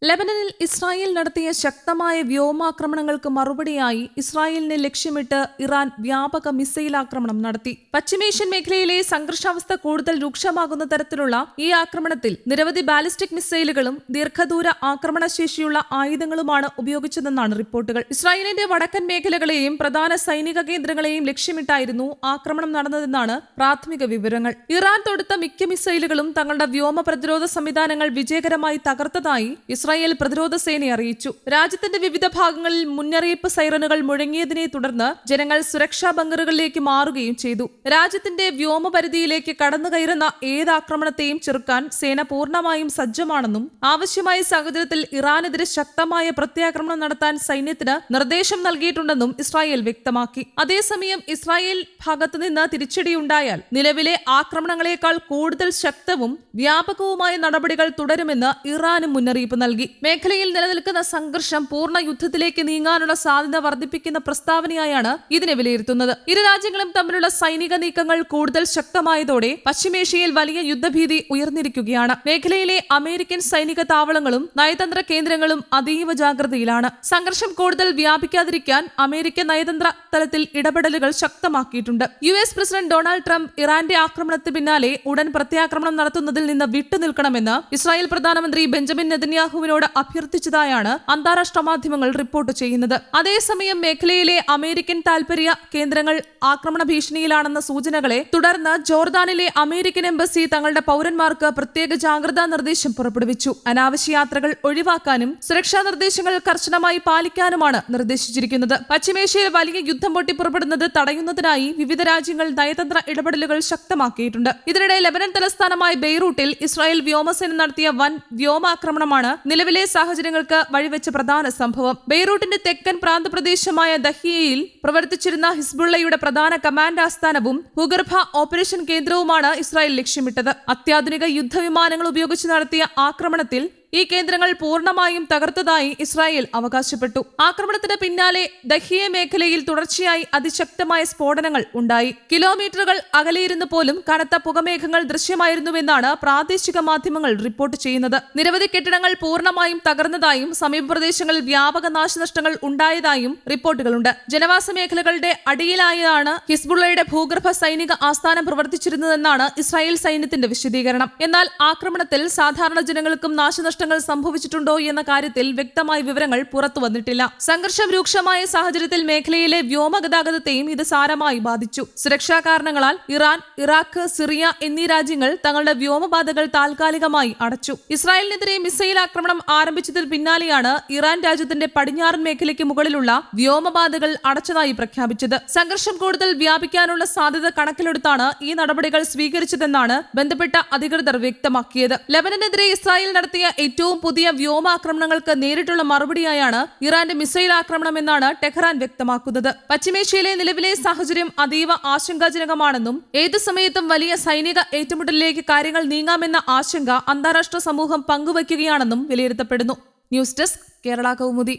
ലെബനനിൽ Israel നടത്തിയ ശക്തമായ വ്യോമാക്രമണങ്ങൾക്ക് മറുപടിയായി ഇസ്രായേലിനെ ലക്ഷ്യമിട്ട് ഇറാൻ വ്യാപക മിസൈൽ ആക്രമണം നടത്തി. പശ്ചിമേഷ്യൻ മേഖലയിലെ സംഘർഷാവസ്ഥ കൂടുതൽ രൂക്ഷമാകുന്ന തരത്തിലുള്ള ഈ ആക്രമണത്തിൽ നിരവധി ബാലിസ്റ്റിക് മിസൈലുകളും ദീർഘദൂര ആക്രമണശേഷിയുള്ള ആയുധങ്ങളുമാണ് ഉപയോഗിച്ചതെന്നാണ് റിപ്പോർട്ടുകൾ. ഇസ്രായേലിന്റെ വടക്കൻ മേഖലകളെയും പ്രധാന സൈനിക കേന്ദ്രങ്ങളെയും ലക്ഷ്യമിട്ടായിരുന്നു ആക്രമണം നടന്നതെന്നാണ് പ്രാഥമിക വിവരങ്ങൾ. ഇറാൻ തൊടുത്ത മിക്ക മിസൈലുകളും തങ്ങളുടെ വ്യോമ പ്രതിരോധ സംവിധാനങ്ങൾ വിജയകരമായി തകർത്തതായി ഇസ്രായേൽ പ്രതിരോധ സേന അറിയിച്ചു. രാജ്യത്തിന്റെ വിവിധ ഭാഗങ്ങളിൽ മുന്നറിയിപ്പ് സൈറനുകൾ മുഴങ്ങിയതിനെ തുടർന്ന് ജനങ്ങൾ സുരക്ഷാ ബങ്കറുകളിലേക്ക് മാറുകയും ചെയ്തു. രാജ്യത്തിന്റെ വ്യോമപരിധിയിലേക്ക് കടന്നുകയറുന്ന ഏത് ആക്രമണത്തെയും ചെറുക്കാൻ സേന പൂർണ്ണമായും സജ്ജമാണെന്നും ആവശ്യമായ സാഹചര്യത്തിൽ ഇറാനെതിരെ ശക്തമായ പ്രത്യാക്രമണം നടത്താൻ സൈന്യത്തിന് നിർദ്ദേശം നൽകിയിട്ടുണ്ടെന്നും ഇസ്രായേൽ വ്യക്തമാക്കി. അതേസമയം ഇസ്രായേൽ ഭാഗത്തുനിന്ന് തിരിച്ചടിയുണ്ടായാൽ നിലവിലെ ആക്രമണങ്ങളെക്കാൾ കൂടുതൽ ശക്തവും വ്യാപകവുമായ നടപടികൾ തുടരുമെന്ന് ഇറാനും മുന്നറിയിപ്പ് നൽകി. മേഖലയിൽ നിലനിൽക്കുന്ന സംഘർഷം പൂർണ്ണ യുദ്ധത്തിലേക്ക് നീങ്ങാനുള്ള സാധ്യത വർദ്ധിപ്പിക്കുന്ന പ്രസ്താവനയായാണ് ഇതിനെ വിലയിരുത്തുന്നത്. ഇരു രാജ്യങ്ങളും തമ്മിലുള്ള സൈനിക നീക്കങ്ങൾ കൂടുതൽ ശക്തമായതോടെ പശ്ചിമേഷ്യയിൽ വലിയ യുദ്ധഭീതി ഉയർന്നിരിക്കുകയാണ്. മേഖലയിലെ അമേരിക്കൻ സൈനിക താവളങ്ങളും നയതന്ത്ര കേന്ദ്രങ്ങളും അതീവ ജാഗ്രതയിലാണ്. സംഘർഷം കൂടുതൽ വ്യാപിക്കാതിരിക്കാൻ അമേരിക്ക നയതന്ത്ര തലത്തിൽ ഇടപെടലുകൾ ശക്തമാക്കിയിട്ടുണ്ട്. US പ്രസിഡന്റ് ഡൊണാൾഡ് ട്രംപ് ഇറാന്റെ ആക്രമണത്തിന് പിന്നാലെ ഉടൻ പ്രത്യാക്രമണം നടത്തുന്നതിൽ നിന്ന് വിട്ടുനിൽക്കണമെന്ന് ഇസ്രായേൽ പ്രധാനമന്ത്രി ബെഞ്ചമിൻ നെതന്യാഹുവിനോട് അഭ്യർത്ഥിച്ചതായാണ് അന്താരാഷ്ട്ര മാധ്യമങ്ങൾ റിപ്പോർട്ട് ചെയ്യുന്നത്. അതേസമയം മേഖലയിലെ അമേരിക്കൻ താൽപര്യ കേന്ദ്രങ്ങൾ ആക്രമണ ഭീഷണിയിലാണെന്ന സൂചനകളെ തുടർന്ന് ജോർദാനിലെ അമേരിക്കൻ എംബസി തങ്ങളുടെ പൗരന്മാർക്ക് പ്രത്യേക ജാഗ്രതാ നിർദ്ദേശം പുറപ്പെടുവിച്ചു. അനാവശ്യ യാത്രകൾ ഒഴിവാക്കാനും സുരക്ഷാ നിർദ്ദേശങ്ങൾ കർശനമായി പാലിക്കാനുമാണ് നിർദ്ദേശിച്ചിരിക്കുന്നത്. പശ്ചിമേഷ്യയിൽ വലിയ യുദ്ധം പൊട്ടിപ്പുറപ്പെടുന്നത് തടയുന്നതിനായി വിവിധ രാജ്യങ്ങൾ നയതന്ത്ര ഇടപെടലുകൾ ശക്തമാക്കിയിട്ടുണ്ട്. ഇതിനിടെ ലെബനൻ തലസ്ഥാനമായ ബെയ്റൂട്ടിൽ ഇസ്രായേൽ വ്യോമസേന നടത്തിയ വൻ വ്യോമാക്രമണമാണ് നിലവിലെ സാഹചര്യങ്ങൾക്ക് വഴിവെച്ച പ്രധാന സംഭവം. ബെയ്റൂട്ടിന്റെ തെക്കൻ പ്രാന്തപ്രദേശമായ ദഹിയയിൽ പ്രവർത്തിച്ചിരുന്ന ഹിസ്ബുള്ളയുടെ പ്രധാന കമാൻഡ് ആസ്ഥാനവും ഭൂഗർഭ ഓപ്പറേഷൻ കേന്ദ്രവുമാണ് ഇസ്രായേൽ ലക്ഷ്യമിട്ടത്. അത്യാധുനിക യുദ്ധവിമാനങ്ങൾ ഉപയോഗിച്ച് നടത്തിയ ആക്രമണത്തിൽ ഈ കേന്ദ്രങ്ങൾ പൂർണ്ണമായും തകർത്തതായി ഇസ്രായേൽ അവകാശപ്പെട്ടു. ആക്രമണത്തിന് പിന്നാലെ ദഹിയ മേഖലയിൽ തുടർച്ചയായി അതിശക്തമായ സ്ഫോടനങ്ങൾ ഉണ്ടായി. കിലോമീറ്ററുകൾ അകലെയിരുന്ന് പോലും കനത്ത പുകമേഘങ്ങൾ ദൃശ്യമായിരുന്നുവെന്നാണ് പ്രാദേശിക മാധ്യമങ്ങൾ റിപ്പോർട്ട് ചെയ്യുന്നത്. നിരവധി കെട്ടിടങ്ങൾ പൂർണ്ണമായും തകർന്നതായും സമീപ പ്രദേശങ്ങളിൽ വ്യാപക നാശനഷ്ടങ്ങൾ ഉണ്ടായതായും റിപ്പോർട്ടുകളുണ്ട്. ജനവാസ മേഖലകളുടെ അടിയിലായാണ് ഹിസ്ബുള്ളയുടെ ഭൂഗർഭ സൈനിക ആസ്ഥാനം പ്രവർത്തിച്ചിരുന്നതെന്നാണ് ഇസ്രായേൽ സൈന്യത്തിന്റെ വിശദീകരണം. എന്നാൽ ആക്രമണത്തിൽ സാധാരണ ജനങ്ങൾക്കും നാശനഷ്ടങ്ങൾ സംഭവിച്ചിട്ടുണ്ടോ എന്ന കാര്യത്തിൽ വ്യക്തമായ വിവരങ്ങൾ പുറത്തു വന്നിട്ടില്ല. സംഘർഷം രൂക്ഷമായ സാഹചര്യത്തിൽ മേഖലയിലെ വ്യോമഗതാഗതത്തെയും ഇത് സാരമായി ബാധിച്ചു. സുരക്ഷാ കാരണങ്ങളാൽ ഇറാൻ, ഇറാഖ്, സിറിയ എന്നീ രാജ്യങ്ങൾ തങ്ങളുടെ വ്യോമപാതകൾ താൽക്കാലികമായി അടച്ചു. ഇസ്രായേലിനെതിരെ മിസൈൽ ആക്രമണം ആരംഭിച്ചതിന് പിന്നാലെയാണ് ഇറാൻ രാജ്യത്തിന്റെ പടിഞ്ഞാറൻ മേഖലയ്ക്ക് മുകളിലുള്ള വ്യോമപാതകൾ അടച്ചതായി പ്രഖ്യാപിച്ചത്. സംഘർഷം കൂടുതൽ വ്യാപിക്കാനുള്ള സാധ്യത കണക്കിലെടുത്താണ് ഈ നടപടികൾ സ്വീകരിച്ചതെന്നാണ് ബന്ധപ്പെട്ട അധികൃതർ വ്യക്തമാക്കിയത്. ലെബനനെതിരെ ഇസ്രായേൽ നടത്തിയ ഏറ്റവും പുതിയ വ്യോമാക്രമണങ്ങൾക്ക് നേരിട്ടുള്ള മറുപടിയായാണ് ഇറാന്റെ മിസൈൽ ആക്രമണമെന്നാണ് ടെഹ്റാൻ വ്യക്തമാക്കുന്നത്. പശ്ചിമേഷ്യയിലെ നിലവിലെ സാഹചര്യം അതീവ ആശങ്കാജനകമാണെന്നും ഏതു സമയത്തും വലിയ സൈനിക ഏറ്റുമുട്ടലിലേക്ക് കാര്യങ്ങൾ നീങ്ങാമെന്ന ആശങ്ക അന്താരാഷ്ട്ര സമൂഹം പങ്കുവയ്ക്കുകയാണെന്നും വിലയിരുത്തപ്പെടുന്നു. News desk Kerala Kaumudi.